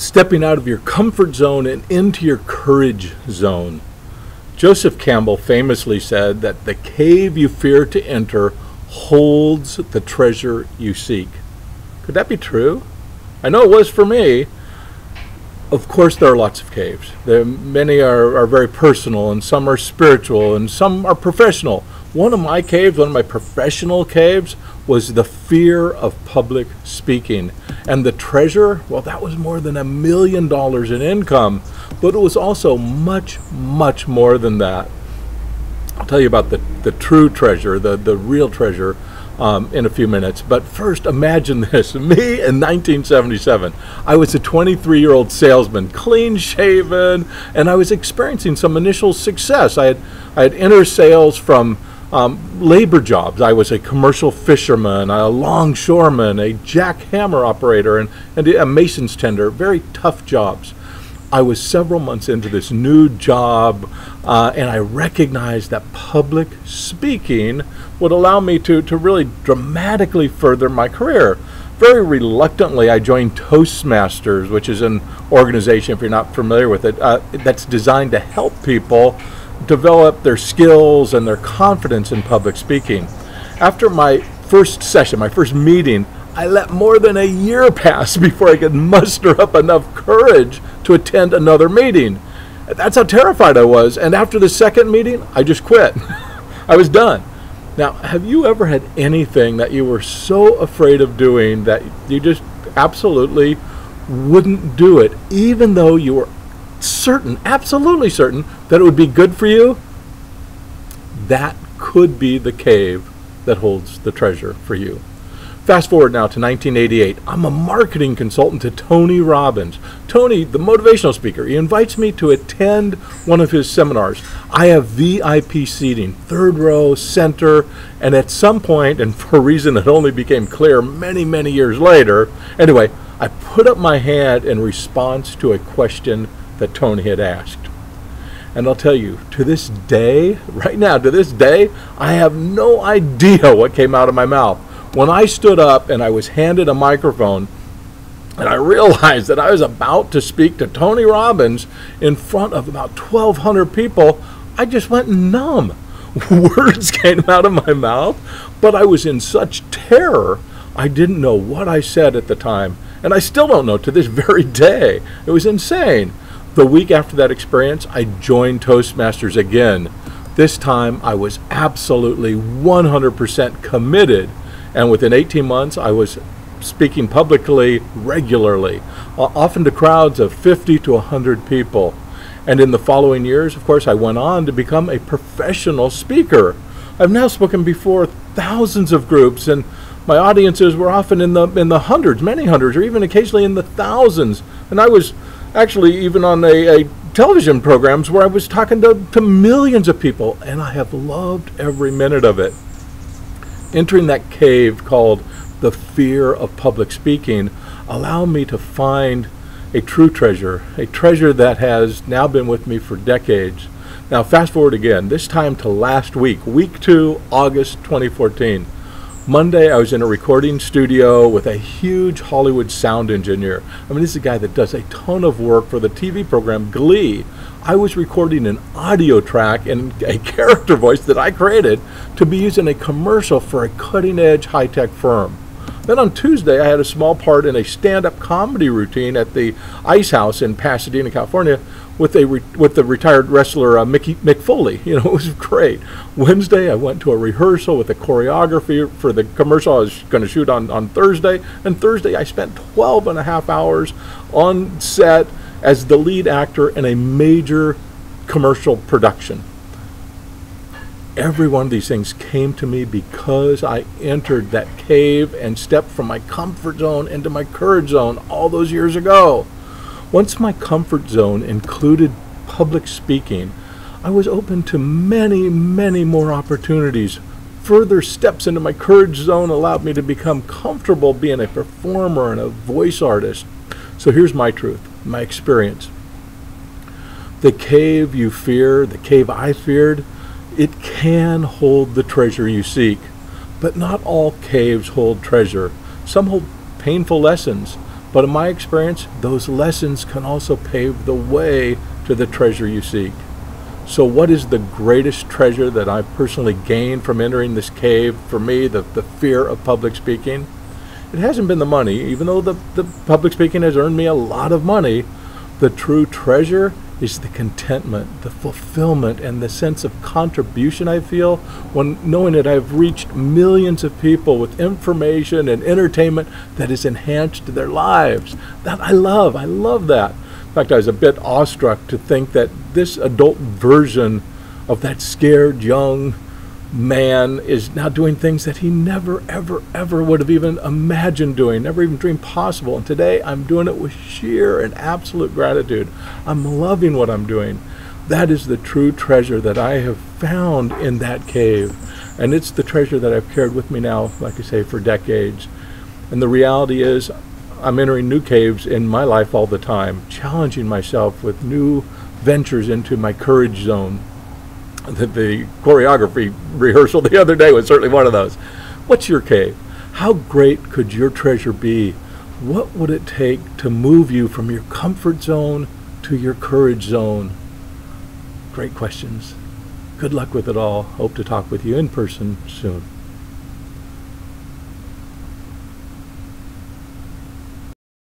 stepping out of your comfort zone and into your courage zone. Joseph Campbell famously said that the cave you fear to enter holds the treasure you seek. Could that be true? I know it was for me. Of course, there are lots of caves. Many are very personal, and some are spiritual, and some are professional. One of my caves, one of my professional caves, was the fear of public speaking. And the treasure, well, that was more than $1 million in income, but it was also much, much more than that. I'll tell you about the true treasure, the real treasure, in a few minutes. But first, imagine this. Me in 1977. I was a 23-year-old salesman, clean-shaven, and I was experiencing some initial success. I had entered sales from labor jobs. I was a commercial fisherman, a longshoreman, a jackhammer operator, and a mason's tender. Very tough jobs. I was several months into this new job, and I recognized that public speaking would allow me to really dramatically further my career. Very reluctantly, I joined Toastmasters, which is an organization, if you're not familiar with it, that's designed to help people develop their skills and their confidence in public speaking. After my first session, my first meeting, I let more than a year pass before I could muster up enough courage to attend another meeting. That's how terrified I was. And after the second meeting, I just quit. I was done. Now, have you ever had anything that you were so afraid of doing that you just absolutely wouldn't do it, even though you were certain, absolutely certain, that it would be good for you? That could be the cave that holds the treasure for you. Fast forward now to 1988. I'm a marketing consultant to Tony Robbins. Tony, the motivational speaker, he invites me to attend one of his seminars. I have VIP seating, third row, center, and at some point, and for a reason that only became clear many, many years later, anyway, I put up my hand in response to a question that Tony had asked. And I'll tell you, to this day, right now, to this day, I have no idea what came out of my mouth. When I stood up and I was handed a microphone and I realized that I was about to speak to Tony Robbins in front of about 1,200 people, I just went numb. Words came out of my mouth, but I was in such terror, I didn't know what I said at the time. And I still don't know to this very day. It was insane. The week after that experience, I joined Toastmasters again. This time, I was absolutely 100% committed. And within 18 months, I was speaking publicly regularly, often to crowds of 50 to 100 people. And in the following years, of course, I went on to become a professional speaker. I've now spoken before thousands of groups, and my audiences were often in the hundreds, many hundreds, or even occasionally in the thousands. And I was actually even on a television programs where I was talking to millions of people, and I have loved every minute of it. Entering that cave called the fear of public speaking allowed me to find a true treasure, a treasure that has now been with me for decades. Now fast forward again, this time to last week, week 2, August 2014. Monday, I was in a recording studio with a huge Hollywood sound engineer. I mean, this is a guy that does a ton of work for the TV program Glee. I was recording an audio track in a character voice that I created to be used in a commercial for a cutting-edge high-tech firm. Then on Tuesday, I had a small part in a stand-up comedy routine at the Ice House in Pasadena, California, with the retired wrestler Mick Foley. You know, it was great. Wednesday, I went to a rehearsal with the choreography for the commercial I was going to shoot on Thursday. And Thursday, I spent 12 and a half hours on set as the lead actor in a major commercial production. Every one of these things came to me because I entered that cave and stepped from my comfort zone into my courage zone all those years ago. Once my comfort zone included public speaking, I was open to many, many more opportunities. Further steps into my courage zone allowed me to become comfortable being a performer and a voice artist. So here's my truth, my experience. The cave you fear, the cave I feared, it can hold the treasure you seek. But not all caves hold treasure. Some hold painful lessons. But in my experience, those lessons can also pave the way to the treasure you seek. So what is the greatest treasure that I've personally gained from entering this cave? For me, the fear of public speaking. It hasn't been the money, even though the public speaking has earned me a lot of money. The true treasure is the contentment, the fulfillment, and the sense of contribution I feel when knowing that I've reached millions of people with information and entertainment that has enhanced their lives. That I love that. In fact, I was a bit awestruck to think that this adult version of that scared young man is now doing things that he never, ever, ever would have even imagined doing, never even dreamed possible. And today I'm doing it with sheer and absolute gratitude. I'm loving what I'm doing. That is the true treasure that I have found in that cave. And it's the treasure that I've carried with me now, like I say, for decades. And the reality is, I'm entering new caves in my life all the time, challenging myself with new ventures into my courage zone. The choreography rehearsal the other day was certainly one of those. What's your cave? How great could your treasure be? What would it take to move you from your comfort zone to your courage zone? Great questions. Good luck with it all. Hope to talk with you in person soon.